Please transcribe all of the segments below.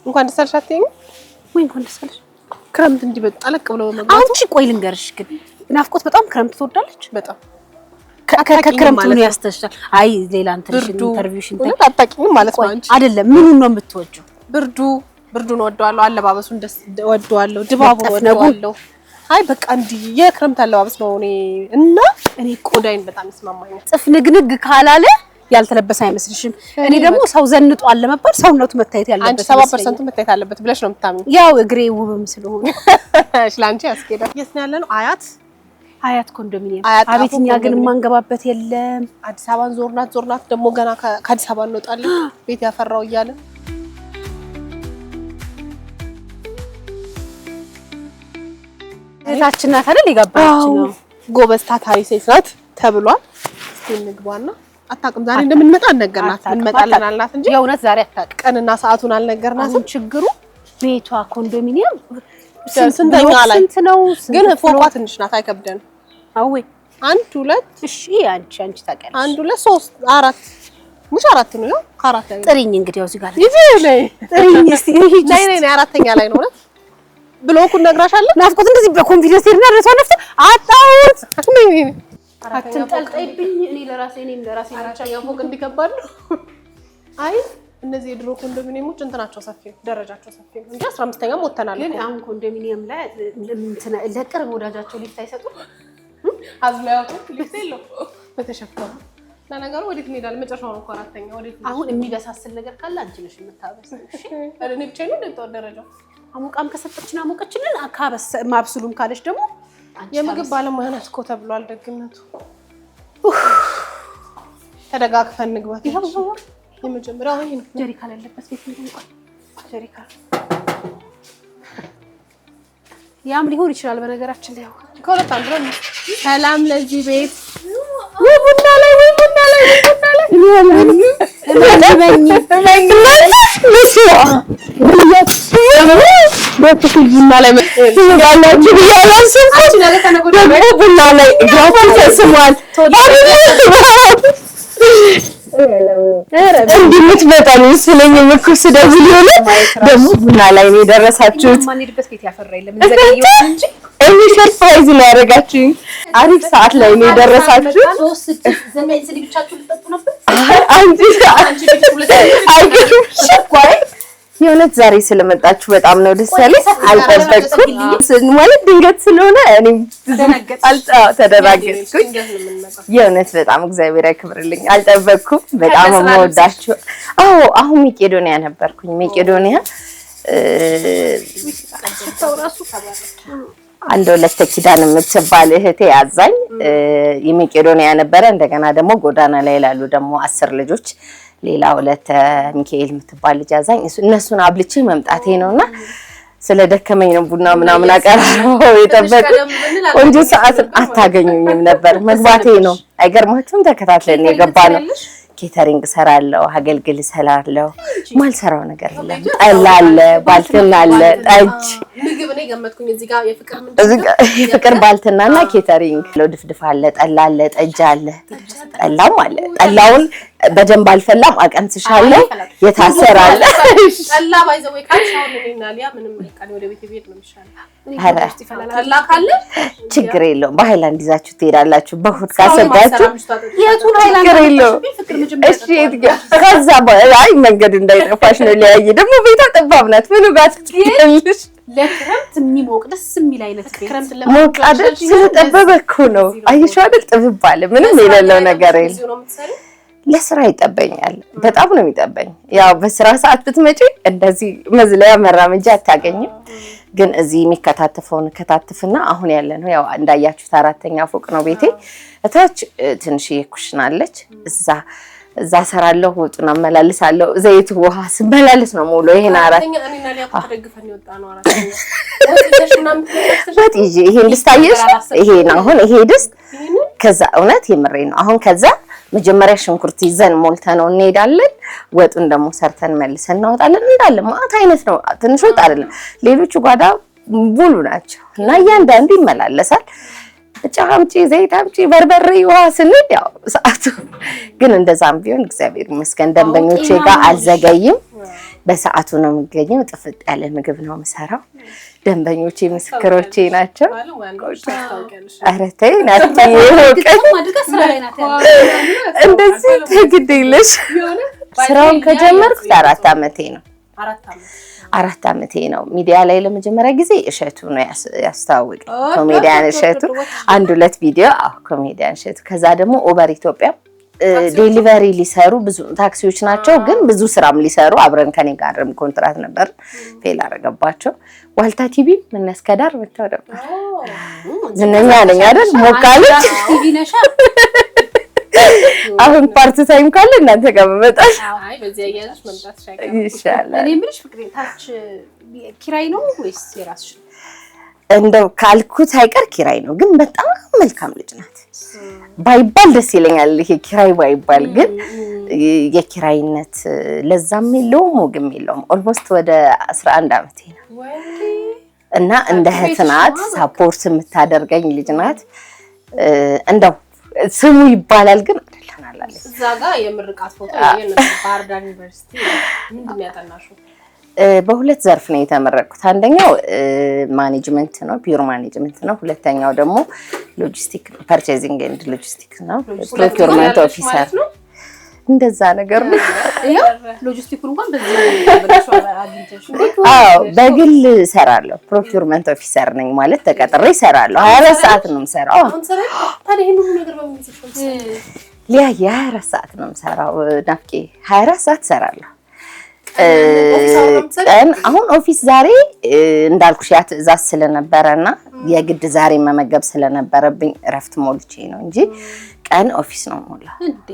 እንኳን ደስ አለሽ አትይኝ ወይ? እንኳን ደስ አለሽ። ክረምት እንዲበጥ ጠለቅ ብሎ መግባቱ አንቺ ቆይ ልንገርሽ ግን ናፍቆት በጣም ክረምት ትወዳለች። በጣም ከክረምቱ ነው ያስተሻል። አይ ሌላ ኢንተርቪውሽን አታውቂኝም ማለት ነው አንቺ። አይደለም ምኑን ነው የምትወጂው? ብርዱን ወደዋለሁ፣ አለባበሱን ደስ ወደዋለሁ፣ ድባቡን ወደዋለሁ። አይ በቃ እንዲህ የክረምት አለባበስ ነው እኔ ቆዳዬን በጣም ይስማማኛል። ጽፍንግንግ ካላለ ያልተለበሰ አይመስልሽም? እኔ ደግሞ ሰው ዘንጧል ለመባል ሰውነቱ መታየት ያለበት አንቺ 70% መታየት አለበት ብለሽ ነው የምታምኚው? ያው እግሬ ውብም ስለሆነ እሺ ላንቺ ያስኬዳል። የት ነው ያለነው? አያት ኮንዶሚኒየም። አቤትኛ ግን ማንገባበት የለም። አዲስ አበባን ዞርናት ደግሞ ገና ከአዲስ አበባ እንወጣለን ቤት ያፈራው እያለ እታችን ናት አይደል? ይጋባች ነው ጎበዝ ታታሪ ሴት ናት ተብሏል። እስኪ እንግባና አታውቅም ዛሬ እንደምንመጣ አልነገርናት። እንመጣለን አልናት እንጂ የእውነት ዛሬ አታውቅም። ቀንና ሰዓቱን አልነገርናትም። ችግሩ ቤቷ ኮንዶሚኒየም ስንተኛ ላይ ነው? ግን ፎቋ ትንሽ ናት፣ አይከብደን። አዎ 1 2 እሺ አንቺ ታውቂያለሽ። 1 2 3 4 ሙሽ 4 ነው። ያው ከአራት ላይ ጥሪኝ እንግዲህ ያው እዚህ ጋር ጥሪኝ እስቲ ነይ አራተኛ ላይ ነው። ብሎኩን ነግራሻለሁ። ናፍቆት እንደዚህ በኮንፊደንስ ሄድና ረቷ ነፍተ አጣውት አትንጠልጠይብኝ። እኔም ለራሴ አራተኛ ፎቅ እንዲከባድ ነው። አይ እነዚህ የድሮ ኮንዶሚኒየሞች እንትናቸው ሰፊ ነው፣ ደረጃቸው ሰፊ ነው እንጂ 15ኛም ወተናል። ግን አሁን ኮንዶሚኒየም ላይ ለቅርብ ወዳጃቸው ሊፍት አይሰጡም። አዝላያቱ ሊፍት የለው በተሸፈኑ። ለነገሩ ወዴት እንሄዳለን? መጨረሻው ነው እኮ አራተኛ። ወዴት አሁን የሚበሳስል ነገር ካለ አንቺ ነሽ የምታበስል። እሺ እኔ ብቻዬን ነው የምጠው ደረጃው። አሞቃም ከሰጠችን አሞቀችልን፣ ማብስሉም ካለች ደግሞ የምግብ ባለሙያ ናት እኮ ተብሏል። ደግነቱ ተደጋግፈን እንግባት። ይሄው የመጀመሪያው ይሄ ነው። ጀሪካን ያለበት ቤት ነው። እንኳን ጀሪካን ያም ሊሆን ይችላል። በነገራችን ላይ ከሁለት አንዱ ነው። ሰላም ለዚህ ቤት ቡና ላይ እንድትመጣሉ ስለኝ ምኩስ ደውል ይሆነ ደግሞ ቡና ላይ ነው የደረሳችሁት። ማንሄድበት ቤት ያፈራ የለም እንዘጋየው እንጂ እኔ ሰርፕራይዝ ነው ያደረጋችሁኝ። አሪፍ ሰዓት ላይ ነው የደረሳችሁት። 3 ዘመን ስልብቻችሁ ልጠጡ ነበር አንቺ የእውነት ዛሬ ስለመጣችሁ በጣም ነው ደስ ያለኝ። አልጠበቅኩም ማለት ድንገት ስለሆነ እኔም ተደናገጥኩኝ። የእውነት በጣም እግዚአብሔር ያክብርልኝ። አልጠበቅኩም። በጣም የምወዳችሁ። አሁን መቄዶንያ ነበርኩኝ። መቄዶንያ አንድ ወለተ ኪዳን የምትባል እህቴ ያዛኝ የመቄዶንያ ነበረ። እንደገና ደግሞ ጎዳና ላይ ላሉ ደግሞ 10 ልጆች ሌላ ወለተ ሚካኤል የምትባል ልጅ ያዛኝ። እነሱን አብልቼ መምጣቴ ነውና ስለደከመኝ ነው ቡና ምናምን አቀራረበው የጠበቁት። ቆንጆ ሰዓት አታገኙኝም ነበር። መግባቴ ነው። አይገርማችሁም? ተከታትለን የገባ ነው። ኬተሪንግ ሰራለሁ፣ አገልግል ሰራለሁ። ማልሰራው ነገር የለም። ጠላ አለ፣ ባልትና አለ፣ ጠጅ ምግብ ነው ገመትኩኝ። እዚህ ጋር የፍቅር ባልትናና ኬተሪንግ ድፍድፍ አለ፣ ጠላ አለ፣ ጠጅ አለ። ጠላም አለ። ጠላውን በደንብ አልፈላም፣ አቀንስሻለሁ። የታሰረ አለ። ጠላ ባይዘው ካቻው ለኔና ሊያ ምንም ልቃኔ ወደ ቤት ቤት ነው የሚሻለው። ጠላ ካለ ችግር የለውም። በሃይላንድ ይዛችሁ ትሄዳላችሁ። በሁት ካሰጋችሁ የቱን ሃይላንድ እሺ ከዛ አይ መንገድ እንዳይጠፋሽ ነው። ሊያይ ደግሞ ቤቷ ጠባብ ናት። ምን ጋር ትልሽ ለክረምት የሚሞቅ ደስ የሚል አይነት ክረምት ለሞቅ አይደል? ስለጠበበ እኮ ነው። አይሻው አይደል? ጥብብ አለ። ምንም የሌለው ነገር የለም። ለስራ ይጠበኛል። በጣም ነው የሚጠበኝ። ያው በስራ ሰዓት ብትመጪ እንደዚህ መዝለያ መራመጃ አታገኝም። ግን እዚህ የሚከታተፈውን ከታተፍና አሁን ያለ ነው ያው እንዳያችሁት 4ኛ ፎቅ ነው ቤቴ። እታች ትንሽዬ ኩሽና አለች። እዛ ሰራለሁ፣ ወጡን አመላልሳለሁ። ዘይት ውሃ ስመላለስ ነው ሙሉ ይሄን 4ኛ እኔና ሊያ ተደግፈን ይወጣ ነው 4ኛ ወጥ ይዤ ይሄን ድስታየሽ ይሄን አሁን ይሄ ድስት ከዛ እውነት የምሬ ነው። አሁን ከዛ መጀመሪያ ሽንኩርት ይዘን ሞልተነው እንሄዳለን። ወጡን ደግሞ ሰርተን መልሰን እናወጣለን። እንዳለ ማአት አይነት ነው። ትንሽ ወጥ አይደለም። ሌሎቹ ጓዳ ሙሉ ናቸው እና እያንዳንዱ ይመላለሳል። ጫምጪ፣ ዘይት አምጪ፣ በርበሬ፣ ውሃ ስንል ያው ሰዓቱ ግን እንደዛም ቢሆን እግዚአብሔር ይመስገን ደንበኞቼ ጋር አልዘገይም። በሰዓቱ ነው የምገኘው። ጥፍጥ ያለ ምግብ ነው የምሰራው። ደንበኞቼ ምስክሮቼ ናቸው። ኧረ ተይ ናት እንደዚህ ተግዴለሽ። ስራውን ከጀመርኩት 4 ዓመቴ ነው። 4 ዓመቴ ነው። ሚዲያ ላይ ለመጀመሪያ ጊዜ እሸቱ ነው ያስተዋወቀኝ። ኮሜዲያን እሸቱ 1-2 ቪዲዮ ኮሜዲያን እሸቱ። ከዛ ደግሞ ኦቨር ኢትዮጵያ ዴሊቨሪ ሊሰሩ ብዙ ታክሲዎች ናቸው፣ ግን ብዙ ስራም ሊሰሩ አብረን ከኔ ጋርም ኮንትራት ነበር። ፌል አደረገባቸው። ዋልታ ቲቪ ምን እስከዳር መጣው ነበር። ዝነኛ ነኝ አይደል? ሞካለች ቲቪ ነሻ። አሁን ፓርት ታይም ካለ እናንተ ጋር መጣሽ። አይ በዚህ ያያዝሽ መምጣት ይሻላል። እኔ ምንሽ ፍቅሬ ታች ኪራይ ነው ወይስ የራስሽ? እንደው ካልኩት አይቀር ኪራይ ነው፣ ግን በጣም መልካም ልጅ ናት። ባይባል ደስ ይለኛል። ይሄ ኪራይ ባይባል ግን የኪራይነት ለዛም የለውም ወግም የለውም። ኦልሞስት ወደ 11 ዓመቴ ነው እና እንደ እህት ናት። ሳፖርት የምታደርገኝ ልጅ ናት። እንደው ስሙ ይባላል ግን አይደለም አላለ። እዛ ጋር የምርቃት ፎቶ ያየን ባህር ዳር ዩኒቨርሲቲ ምንድን ያጠናሽው? በሁለት ዘርፍ ነው የተመረቅኩት። አንደኛው ማኔጅመንት ነው፣ ፒዩር ማኔጅመንት ነው። ሁለተኛው ደግሞ ሎጂስቲክ ፐርቼዚንግ ኤንድ ሎጂስቲክ ነው፣ ፕሮኪውርመንት ኦፊሰር ነው። እንደዛ ነገር ነው። ሎጂስቲኩን እንኳን በዚህ አግኝተሽ? አዎ በግል እሰራለሁ። ፕሮኪውርመንት ኦፊሰር ነኝ ማለት ተቀጥሬ እሰራለሁ። 24 ሰዓት ነው የምሰራው። አሁን ሰራይ ታዲያ ይሄን ሁሉ ነገር በምን ይሰራል? ሊያ 24 ሰዓት ነው የምሰራው። ናፍቄ 24 ሰዓት እሰራለሁ። ቀን አሁን ኦፊስ ዛሬ እንዳልኩሽ ያ ትዕዛዝ ስለነበረና የግድ ዛሬ መመገብ ስለነበረብኝ እረፍት ሞልቼ ነው እንጂ ቀን ኦፊስ ነው ሞላ እንዴ።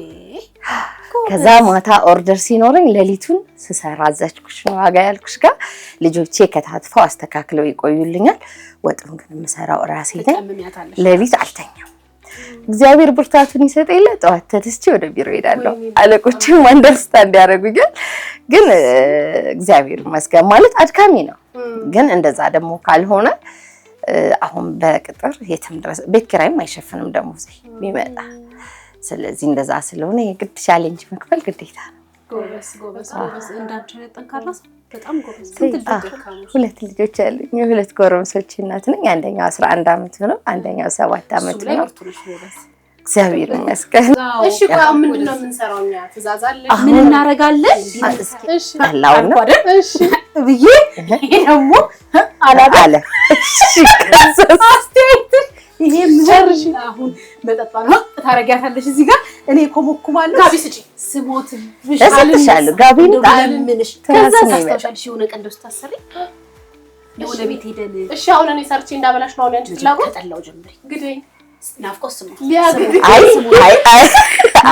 ከዛ ማታ ኦርደር ሲኖረኝ ሌሊቱን ስሰራ አዛችኩሽ ነው ዋጋ ያልኩሽ ጋር ልጆቼ ከታትፈው አስተካክለው ይቆዩልኛል። ወጡን ግን የምሰራው ራሴ ነኝ። ሌሊት አልተኛም። እግዚአብሔር ብርታቱን ይሰጠኝ። ጠዋት ተነስቼ ወደ ቢሮ ሄዳለሁ። አለቆቼም አንደርስታንድ ያደርጉኛል። ግን እግዚአብሔር ይመስገን ማለት አድካሚ ነው። ግን እንደዛ ደግሞ ካልሆነ አሁን በቅጥር የትም ድረስ ቤት ኪራይም አይሸፍንም ደሞዝ ቢመጣ። ስለዚህ እንደዛ ስለሆነ የግድ ቻሌንጅ መክፈል ግዴታ ነው። ጎበስ እንዳንቺ ጠንካራ በጣም ጎበስ። ሁለት ልጆች አሉኝ። የሁለት ጎረምሶች እናት ነኝ። አንደኛው 11 ዓመት ነው፣ አንደኛው 7 ዓመት ነው። እግዚአብሔር ይመስገን። እሺ ቆይ ምንድነው የምንሰራው እኛ? ትዕዛዝ አለ ምን እናረጋለን? እሺ አላው ነው እሺ ብዬ ይሄ ደግሞ አለ እሺ አስቴት ይሄ ምንርሽ አሁን መጠጣ ነው ታረጋታለሽ። እዚህ ጋር እኔ ኮሞኩማለሁ። ጋቢ ስጪ ስሞት ብሻል ጋቢን ታምንሽ ከዛ ታስተውሻለሽ። የሆነ ቀን ደስ ታሰሪ የሆነ ቤት ሄደን እሺ አሁን እኔ ሰርቼ እንዳበላሽ ነው አንቺ ፍላጎት ተጠላው ጀምሪ ግዴኝ ናፍቆስ ነው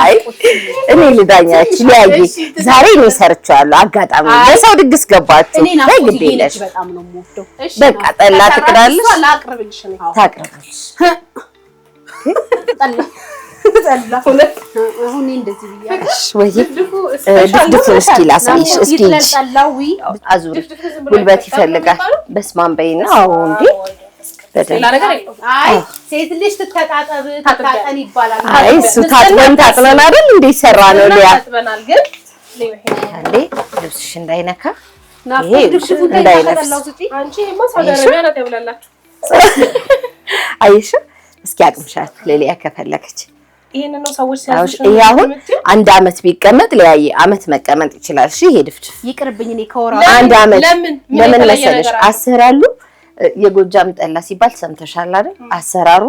አይ እኔ ልዳኛች ሊያይ ዛሬ ነው ሰርቻለሁ። አጋጣሚ ለሰው ድግስ ገባችሁ ለግዴለሽ በጣም ነው የምወደው። በቃ ጠላ ትቅዳለሽ ላቅርብልሽ ነው ታቅርብልሽ ጠላ ሁለት አሁን እንደዚህ ብያለሽ ወይ ድፍድፍ እስኪ ላሳይሽ እስኪ ጠላዊ አዙር ጉልበት ይፈልጋል። በስማም በይና አዎ እንዴ ሌላ ነገር አይ ሴት ልጅ ትተጣጠብ ታጣጣን ይባላል። አይ እሱ ታጥበን አይደል እንዴ ሰራ ነው ሊያ ታጥበናል። ግን አንዴ ልብስሽ እንዳይነካ ይሄ እንዳይነካ አንቺ ማሳደረኛ ነው ተብላላችሁ። አይሽ እስኪ አቅምሻት ለሊያ ከፈለከች ይሄን ነው ሰዎች ሲያዙሽ ይሄ አሁን 1 ዓመት ቢቀመጥ ለያየ ዓመት መቀመጥ ይችላል። እሺ ይሄ ድፍድፍ ይቅርብኝ። እኔ ከወራ 1 ዓመት ለምን መሰለሽ አሰራሉ የጎጃም ጠላ ሲባል ሰምተሻል አይደል? አሰራሩ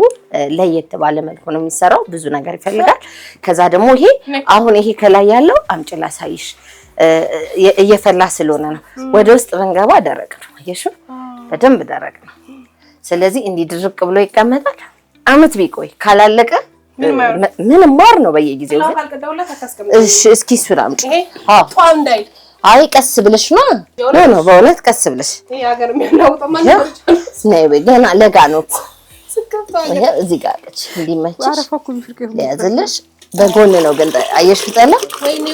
ለየት ባለ መልኩ ነው የሚሰራው። ብዙ ነገር ይፈልጋል። ከዛ ደግሞ ይሄ አሁን ይሄ ከላይ ያለው አምጭላ ሳይሽ እየፈላ ስለሆነ ነው። ወደ ውስጥ ብንገባ ደረቅ ነው። አየሽ በደንብ ደረቅ ነው። ስለዚህ እንዲህ ድርቅ ብሎ ይቀመጣል። ዓመት ቢቆይ ካላለቀ ምን ማር ነው በየጊዜው። እሺ እስኪ እሱን አምጪ። አይ ቀስ ብለሽ ነው ነው በእውነት ቀስ ብለሽ ይሄ ሀገር የሚያናውጣው ማለት ነው። ገና ለጋ ነው እኮ ይሄ እዚህ ጋር አለች እንዲመችሽ ያዝልሽ። በጎን ነው ግን አየሽ ጠላ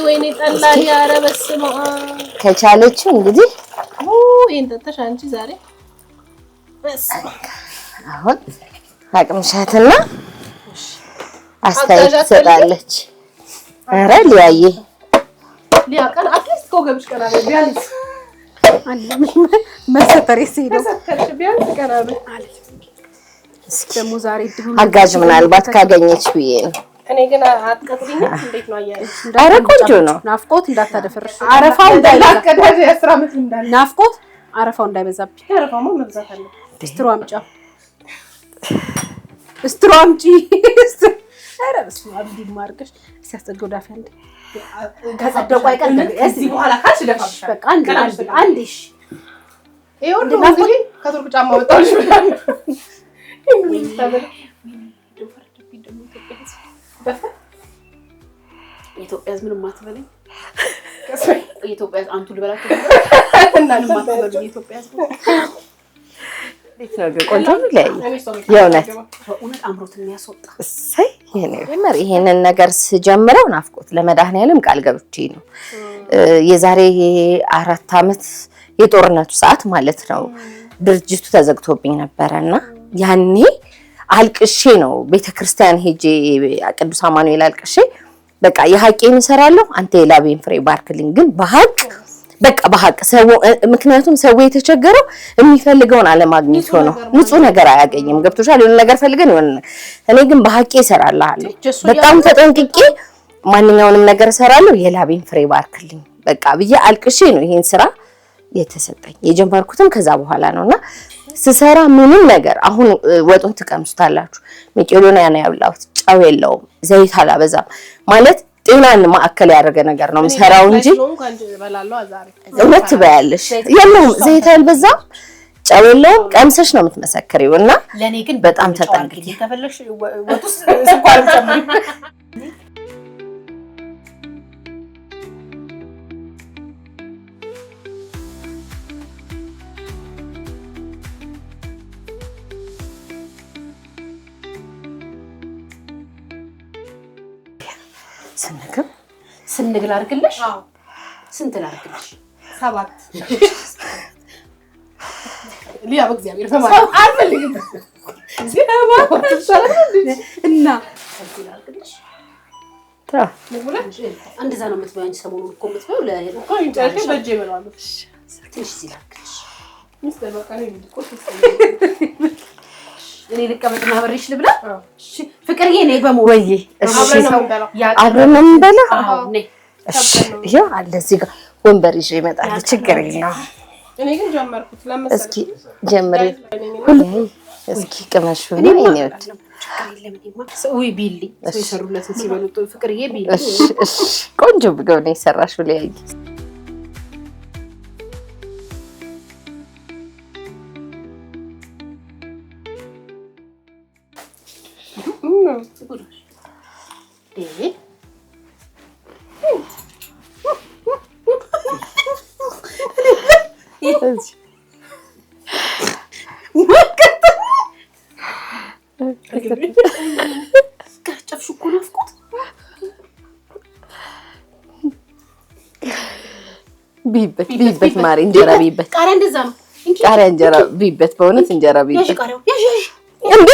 ወይኔ ጠላ ያረ በስመ አብ ከቻለችው እንግዲህ ይሄን ተተሽ አንቺ ዛሬ በስመ አሁን አቅምሻትና አስተያየት ትሰጣለች። ኧረ ሊያዬ ሊያቀን አትሊስት ኮገብሽ ቀና ቢያንስ መሰተር ሲሄደው ደግሞ ዛሬ አጋዥ ምናልባት ካገኘች ብዬ ነው። እኔ ግን አትቀጥሪኝ። እንዴት ነው አያያዝ? ኧረ ቆንጆ ነው። ናፍቆት እንዳታደፈርሽ። አረፋው እንዳይላቀዳጅ ያስራ ምት እንዳለ ናፍቆት አረፋው እንዳይበዛብኝ። አረፋው መብዛት አለ። ስትሮ አምጪ ስትሮ አምጪ። ኧረ በስመ አብ እንዲማርክሽ ሲያስጠገው ዳፊ አንዴ ከጸደቁ አይቀር እዚህ በኋላ ካልሽ ደፋብሽ። በቃ አንዴ እሺ። ይኸው ነው እንግዲህ ከቱርክ ጫማ ወጣልሽ ብላ የኢትዮጵያ ሕዝብ ምንም አትበለኝ። የኢትዮጵያ አንቱ ልበላችሁ እና ምንም አትበለኝ። የኢትዮጵያ ሕዝብ እንዴት ነው ግን ቆንጆ ነው ላይ የእውነት አምሮት የሚያስወጣ እሰይ። ይሄንን ነገር ስጀምረው ናፍቆት ለመድኃኒዓለም ቃል ገብቼ ነው። የዛሬ 4 ዓመት የጦርነቱ ሰዓት ማለት ነው ድርጅቱ ተዘግቶብኝ ነበረና ያኔ አልቅሼ ነው ቤተክርስቲያን ሄጄ ቅዱስ አማኑኤል አልቅሼ በቃ የሐቄን እሰራለሁ አንተ የላቤን ፍሬ ባርክልኝ። ግን በሐቅ በቃ በሐቅ ሰው ምክንያቱም ሰው የተቸገረው የሚፈልገውን አለማግኘት ነው። ንጹህ ነገር አያገኝም። ገብቶሻል? የሆነ ነገር ፈልገን የሆነ እኔ ግን በሐቄ እሰራለሁ። በጣም ተጠንቅቄ ማንኛውንም ነገር እሰራለሁ። የላቤን ፍሬ ባርክልኝ በቃ ብዬ አልቅሼ ነው ይሄን ስራ የተሰጠኝ። የጀመርኩትም ከዛ በኋላ ነውና ስሰራ ምንም ነገር አሁን ወጡን ትቀምሱታላችሁ። መቄዶንያ ነው ያብላሁት። ጨው የለውም፣ ዘይት አላበዛም። ማለት ጤናን ማዕከል ያደረገ ነገር ነው የምሰራው እንጂ እውነት ትበያለሽ። የለውም፣ ዘይት አልበዛም፣ ጨው የለውም። ቀምሰሽ ነው የምትመሰክሪው። እና ለኔ ግን በጣም ተጠንቅቄ ከፈለሽ ወጥ ውስጥ ስኳር ጨምሪ። ስንግል አድርግልሽ። ስንት ላድርግልሽ? 7 ሊያ በእግዚአብሔር ተማሪ አልፈልግም። እና እዚህ ላድርግልሽ። እንደዛ ነው የምትበይው አንቺ። ሰሞኑን እኮ የምትበይው ለእኮ እንጨርሽ በእጄ እበላለሁ። ትንሽ እዚህ ላድርግልሽ። እኔ ልቀመጥና አብሬሽ ልብላ። እሺ ፍቅርዬ ነይ በሞት ወይ እሺ፣ አብረን ነው የምንበላ። እሺ ይሄው አለ እዚህ ጋር ወንበር ይዤ እመጣለሁ። ችግር የለውም። እኔ ግን ጀመርኩት ለምን እስኪ ጀምሪ ሁሉ እስኪ ቅመሹ ነው እኔው ችግር የለም። ወይ ቢሊ ሰሩለትን ሲበሉት ፍቅርዬ ቢሊ። እሺ እሺ፣ ቆንጆ ብገው ነው የሰራሽው ላይ ቢበት ማሪ እንጀራ ቢበት ቃሪያ እንደዛ ነው። ቃሪያ እንጀራ ቢበት በእውነት እንጀራ ቢበት እንዴ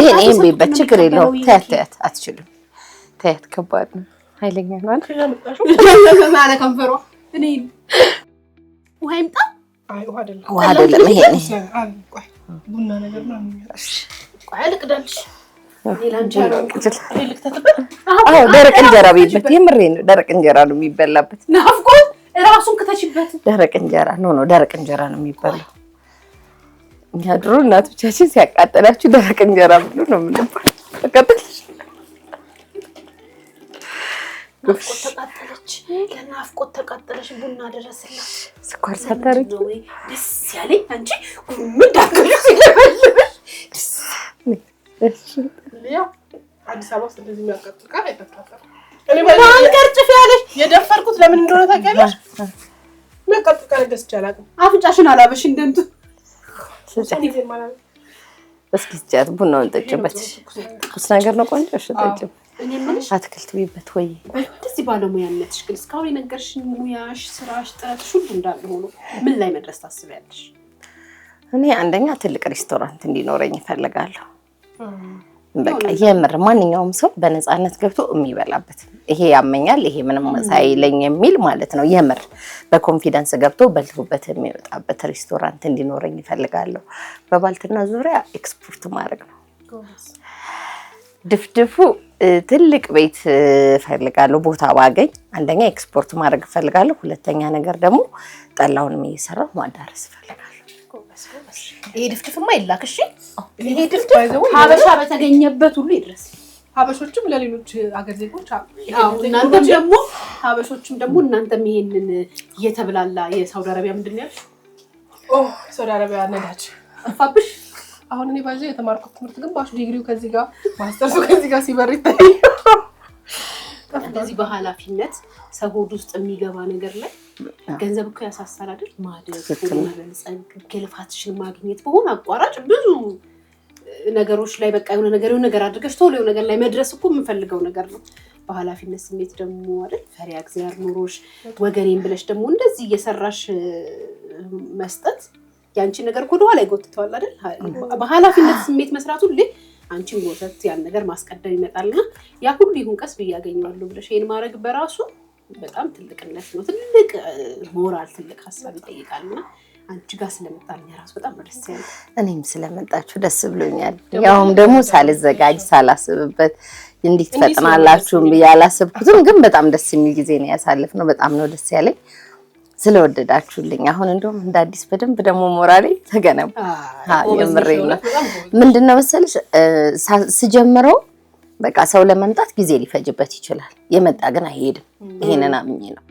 ይሄን ቢበት ችግር የለውም። ተያት አትችልም። ተያት ከባድ ነው። ኃይለኛ ነው አለ ከንፈሯ። እኔ ውሃ ይምጣ። ውሃ አይደለም ይሄ ቡና ነገር ነው የሚያርሽ። ቆይ ልቅዳልሽ። ደረቅ እንጀራ ቢበት የምሬን ነው። ደረቅ እንጀራ ነው የሚበላበት። ናፍቆት እራሱን ከተሽበት ደረቅ እንጀራ ነው ደረቅ እንጀራ ነው የሚበላው። እኛ ድሮ እናቶቻችን ሲያቃጥላችሁ ደረቅ እንጀራ ብሎ ነው የምንባለው። ተቃጠለች ተቃጠለች፣ ለናፍቆት ተቃጠለች። ቡና ደረሰላት። ስኳር ሳታረጊ ደስ ያለኝ አንቺ ምን ዳከሽ ሲለበልሽ። ሊያ አዲስ አበባ ስለዚህ የሚያቃጥል ቃል አይተካከል። ማን ቀርጭፍ ያለሽ የደፈርኩት ለምን እንደሆነ ታውቂያለሽ? የሚያቃጥል ቃል ገዝቼ አላውቅም። አፍንጫሽን አላበሽ እንደንቱ እስኪ ስጫት ቡናውን ጠጭበት። ትኩስ ነገር ነው ቆንጆ። እሺ ጠጭ። እኔ ምንሽ አትክልት ቢበት ወይ እንደዚህ ባለሙያነትሽ ግን እስካሁን የነገርሽኝ ሙያሽ፣ ስራሽ፣ ጥረትሽ ሁሉ እንዳለ ሆኖ ምን ላይ መድረስ ታስቢያለሽ? እኔ አንደኛ ትልቅ ሬስቶራንት እንዲኖረኝ እፈልጋለሁ። በቃ የምር ማንኛውም ሰው በነፃነት ገብቶ የሚበላበት ይሄ ያመኛል ይሄ ምንም ሳይለኝ የሚል ማለት ነው። የምር በኮንፊደንስ ገብቶ በልቶበት የሚወጣበት ሬስቶራንት እንዲኖረኝ እፈልጋለሁ። በባልትና ዙሪያ ኤክስፖርት ማድረግ ነው። ድፍድፉ ትልቅ ቤት እፈልጋለሁ። ቦታ ባገኝ አንደኛ ኤክስፖርት ማድረግ እፈልጋለሁ። ሁለተኛ ነገር ደግሞ ጠላውንም እየሰራሁ ማዳረስ እፈልጋለሁ። ይሄ ድፍድፍማ ይላክ። እሺ ይሄ ድፍድፍ ሀበሻ በተገኘበት ሁሉ ይድረስ። ሀበሾችም ለሌሎች አገር ዜጎች እናንተም ደግሞ ሀበሾችም ደግሞ እናንተም ይሄንን እየተብላላ የሳውዲ አረቢያ ምንድን ነው ያልሽው? ሳውዲ አረቢያ ነዳጅ አፋብሽ። አሁን እኔ ባይዘ የተማርኩት ትምህርት ግን ባሽ ዲግሪው ከዚህ ጋር ማስተርሱ ከዚህ ጋር ሲበር ይታያል። እንደዚህ በኃላፊነት ሰው ሆድ ውስጥ የሚገባ ነገር ላይ ገንዘብ እኮ ያሳሳል አይደል? ማደግ መበልጸግ ከልፋትሽን ማግኘት በሆነ አቋራጭ ብዙ ነገሮች ላይ በቃ የሆነ ነገር አድርገሽ ቶሎ የሆነ ነገር ላይ መድረስ እኮ የምንፈልገው ነገር ነው። በኃላፊነት ስሜት ደግሞ አይደል ፈሪያ እግዚአብሔር ኑሮሽ ወገኔን ብለሽ ደግሞ እንደዚህ እየሰራሽ መስጠት ያንቺ ነገር እኮ ወደኋላ ይጎትተዋል አይደል? በኃላፊነት ስሜት መስራት ሁሉ አንቺን ወተት ያን ነገር ማስቀደም ይመጣልና ያ ሁሉ ይሁን ቀስ ብያገኛለሁ ብለሽ ይሄን ማድረግ በራሱ በጣም ትልቅነት ነው። ትልቅ ሞራል ትልቅ ሐሳብ ይጠይቃልና አንቺ ጋር ስለመጣልኝ ራሱ በጣም ደስ ያለኝ። እኔም ስለመጣችሁ ደስ ብሎኛል። ያውም ደግሞ ሳልዘጋጅ ሳላስብበት እንዴት ፈጥናላችሁም ያላሰብኩትም ግን በጣም ደስ የሚል ጊዜ ነው ያሳለፍነው። በጣም ነው ደስ ያለኝ ስለወደዳችሁልኝ። አሁን እንደውም እንደ አዲስ በደንብ ደግሞ ሞራሌ ተገነባ። የምሬ ነው። ምንድነው መሰለሽ ስጀምረው በቃ ሰው ለመምጣት ጊዜ ሊፈጅበት ይችላል። የመጣ ግን አይሄድም። ይሄንን አምኜ ነው።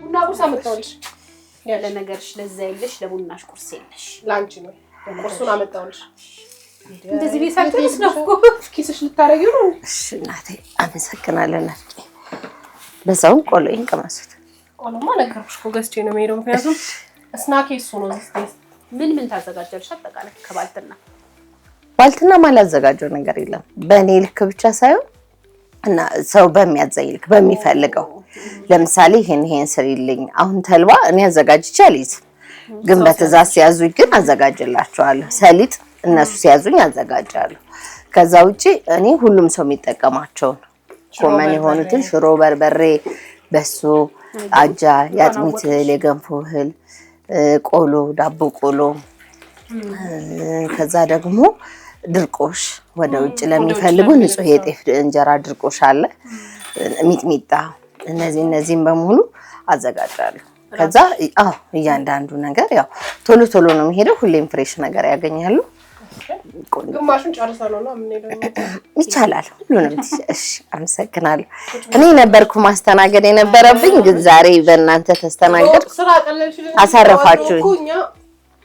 ቡና ቁርስ አመጣሁልሽ። ያለ ነገርሽ ለዛ የለሽ ለቡናሽ ቁርስ የለሽ። ላንቺ ነው ቁርሱን አመጣሁልሽ። እንደዚህ ቢሳልተሽ ነው ኪስሽ ልታረጊው ነው? እሺ እናቴ አመሰግናለሁ። ናፍቄ በዛውም ቆሎዬን ቀመሱት። ቆሎማ ነገርኩሽ እኮ ገዝቼ ነው የምሄደው። ምክንያቱም ስናኬ እሱ ነው። ምን ታዘጋጃለሽ? አጠቃላይ ባልትና ማላዘጋጀው ነገር የለም። በእኔ ልክ ብቻ ሳይሆን እና ሰው በሚያዘኝ ልክ በሚፈልገው። ለምሳሌ ይሄን ስሪልኝ አሁን ተልባ እኔ አዘጋጅቼ አልይዝም፣ ግን በትዕዛዝ ሲያዙኝ ግን አዘጋጅላቸዋለሁ። ሰሊጥ እነሱ ሲያዙኝ አዘጋጃለሁ። ከዛ ውጪ እኔ ሁሉም ሰው የሚጠቀማቸውን ኮመን የሆኑትን ሽሮ፣ በርበሬ፣ በሶ፣ አጃ፣ የአጥሚት እህል፣ የገንፎ እህል፣ ቆሎ፣ ዳቦ ቆሎ፣ ከዛ ደግሞ ድርቆሽ ወደ ውጭ ለሚፈልጉ ንጹህ የጤፍ እንጀራ ድርቆሽ አለ፣ ሚጥሚጣ፣ እነዚህን በሙሉ አዘጋጃለሁ። ከዛ እያንዳንዱ ነገር ያው ቶሎ ቶሎ ነው የሚሄደው። ሁሌም ፍሬሽ ነገር ያገኛሉ። ግማሹን ጨርሰን ነው የምንሄደው። ይቻላል ሁሉንም። እሺ አመሰግናለሁ። እኔ ነበርኩ ማስተናገድ የነበረብኝ፣ ግን ዛሬ በእናንተ ተስተናገድኩ። ስራ ቀለልሽልኝ፣ አሳረፋችሁኝ። እኛ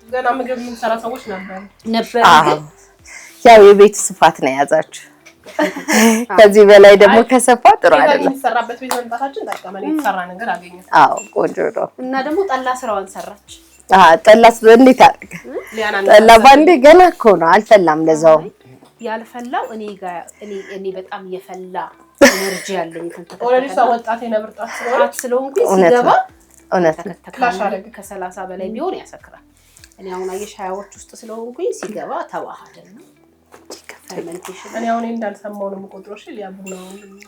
ገና ምግብ የምንሰራ ሰዎች ነበር። ያው የቤቱ ስፋት ነው የያዛችሁ። ከዚህ በላይ ደግሞ ከሰፋ ጥሩ አይደለም። የሚሰራበት ቤት መምጣታችን ጠቀመን። የተሰራ ነገር አገኘን። ቆንጆ ነው። እና ደግሞ ጠላ ስራዋን ሰራች። ጠላስ እንዴት አደረገ? ጠላ ባንዴ ገና እኮ ነው አልፈላም። ለዛው ያልፈላው እኔ በጣም የፈላ ኤነርጂ ያለኝ ኦሬዲ ሰው ወጣት የነብርጣት ስለሆንኩኝ ሲገባ እውነት ነው። ከ30 በላይ ቢሆን ያሰክራል። እኔ አሁን አየሽ 20ዎች ውስጥ ስለሆንኩኝ ሲገባ ተዋሃደና እኔ አሁን እንዳልሰማው ነው የምቆጥረው። እሺ ሊያቡና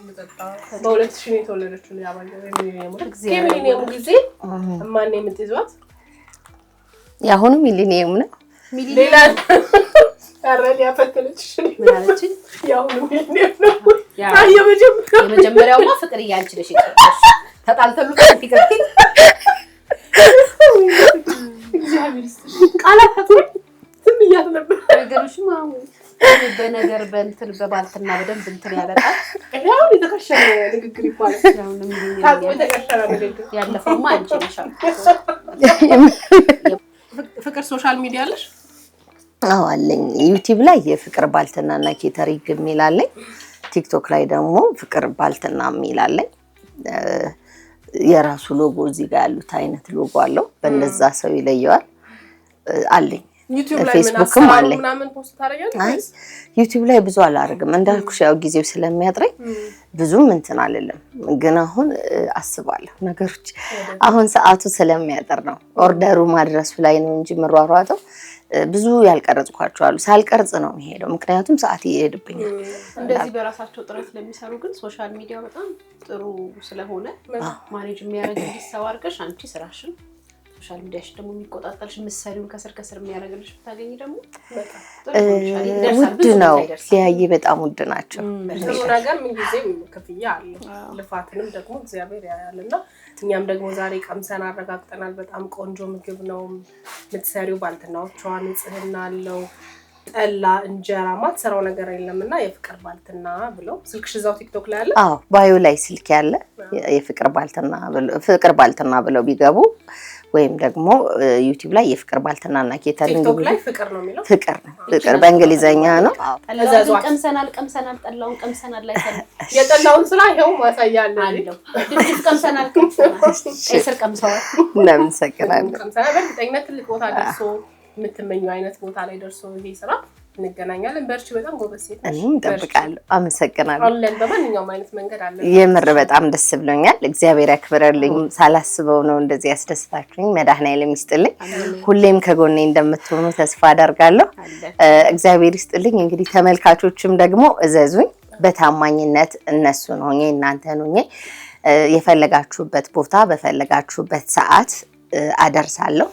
መጠጣ በ2000 ነው የተወለደችው። ሚሊኒየሙ ጊዜ ማን ነው የምትይዟት? ያሁኑ ሚሊኒየም ነው። ሌላ አረን ያፈተለች ምን አለች? ያሁኑ ሚሊኒየም ነው። የመጀመሪያውማ ፍቅር እያልች ነሽ ይቀርሽ ተጣልተሉ ፍቅር እግዚአብሔር ቃላት ዝም ብያት ነበር። ነገርሽማ በነገር በእንትን በባልትና በደንብ እንትን ያለጣል። አሁን የተከሸነ ንግግር ይባላል። የተከሸነ ንግግር ያለፈውማ አንቺ ነሽ። ፍቅር ሶሻል ሚዲያ አለሽ? አዎ አለኝ። ዩቲዩብ ላይ የፍቅር ባልትናና ኬተሪንግ የሚል አለኝ። ቲክቶክ ላይ ደግሞ ፍቅር ባልትና የሚል አለኝ። የራሱ ሎጎ እዚህ ጋር ያሉት አይነት ሎጎ አለው። በእነዛ ሰው ይለየዋል አለኝ። ዩቲዩብ ላይ ፌስቡክም አለኝ። ምናምን ፖስት ታደርጊያለሽ? ዩቲዩብ ላይ ብዙ አላደርግም እንዳልኩሽ፣ ያው ጊዜው ስለሚያጥረኝ ብዙም እንትን አይደለም። ግን አሁን አስባለሁ ነገሮች አሁን ሰዓቱ ስለሚያጠር ነው ኦርደሩ ማድረሱ ላይ ነው እንጂ ምሯሯጠው ብዙ ያልቀረጽኳቸው አሉ። ሳልቀርጽ ነው የሚሄደው ምክንያቱም ሰዓት ይሄድብኛል። እንደዚህ በራሳቸው ጥረት ለሚሰሩ ግን ሶሻል ሚዲያ በጣም ጥሩ ስለሆነ ማኔጅ የሚያደርግልሽ ሰው አድርገሽ አንቺ ስራሽን ሶሻል ሚዲያሽ ደግሞ የሚቆጣጠርሽ ምሳሌውን ከስር የሚያደርግልሽ ብታገኝ ደግሞ ውድ ነው። ሊያይ በጣም ውድ ናቸው። ጥሩ ነገር ምን ጊዜም ክፍያ አለው። ልፋትንም ደግሞ እግዚአብሔር ያያልና እኛም ደግሞ ዛሬ ቀምሰን አረጋግጠናል። በጣም ቆንጆ ምግብ ነው የምትሰሪው። ባልትናዎቿ ንጽህና አለው። ጠላ እንጀራ ማትሰራው ነገር የለምና የፍቅር ባልትና ብለው ስልክሽ እዛው ቲክቶክ ላይ አለ። አዎ ባዮ ላይ ስልክ ያለ የፍቅር ባልትና ብለው ቢገቡ ወይም ደግሞ ዩቲዩብ ላይ የፍቅር ባልትናና ኬተሪንግ ቲክቶክ ላይ ፍቅር ነው የሚለው ፍቅር በእንግሊዘኛ ነው። ጠላውን ቀምሰናል ጠላውን ቀምሰናል ላይ የጠላውን ስራ ይሄው ማሳያለ አለው ድፍድፍ ቀምሰናል እስር ቀምሰዋል እናመሰግናለን። ቀምሰናል በእርግጠኝነት ትልቅ ቦታ ደርሶ የምትመኙ አይነት ቦታ ላይ ደርሶ ይሄ ስራ እንገናኛለን። በርቺ። በጣም ጎበዝ ሴት ነሽ። እኔም እጠብቃለሁ። አመሰግናለሁ። አለን በማንኛውም አይነት መንገድ አለ። የምር በጣም ደስ ብሎኛል። እግዚአብሔር ያክብረልኝ። ሳላስበው ነው እንደዚህ ያስደስታችሁኝ። መድኃኔዓለም ይስጥልኝ። ሁሌም ከጎኔ እንደምትሆኑ ተስፋ አደርጋለሁ። እግዚአብሔር ይስጥልኝ። እንግዲህ ተመልካቾችም ደግሞ እዘዙኝ በታማኝነት እነሱን ሆኜ እናንተን ሆኜ የፈለጋችሁበት ቦታ በፈለጋችሁበት ሰዓት አደርሳለሁ።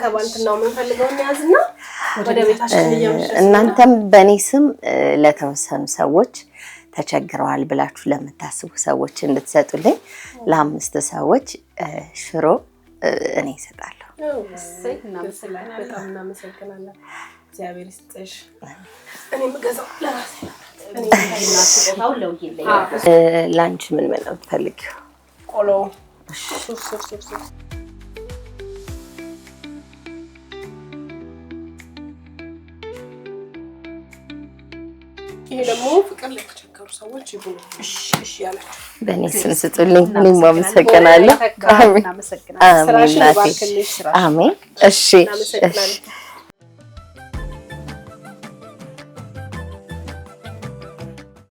ከባልትናው ምን ፈልገው ያዝና ወደ ቤታችን እየመሸሽ እናንተም በኔ ስም ለተወሰኑ ሰዎች ተቸግረዋል ብላችሁ ለምታስቡ ሰዎች እንድትሰጡልኝ ለ5 ሰዎች ሽሮ እኔ እሰጣለሁ። በጣም እናመሰግናለን። እግዚአብሔር ይስጥሽ። እኔ ምገዛው ለራሴ ላንች ምን ነው ፈልጊው? ቆሎ ይሄ ደግሞ ፍቅር ለተቸገሩ ሰዎች ይሁን። እሺ ያላችሁ በእኔ ስም ስጡልኝ። እኔም አመሰግናለሁ። አሜን። እሺ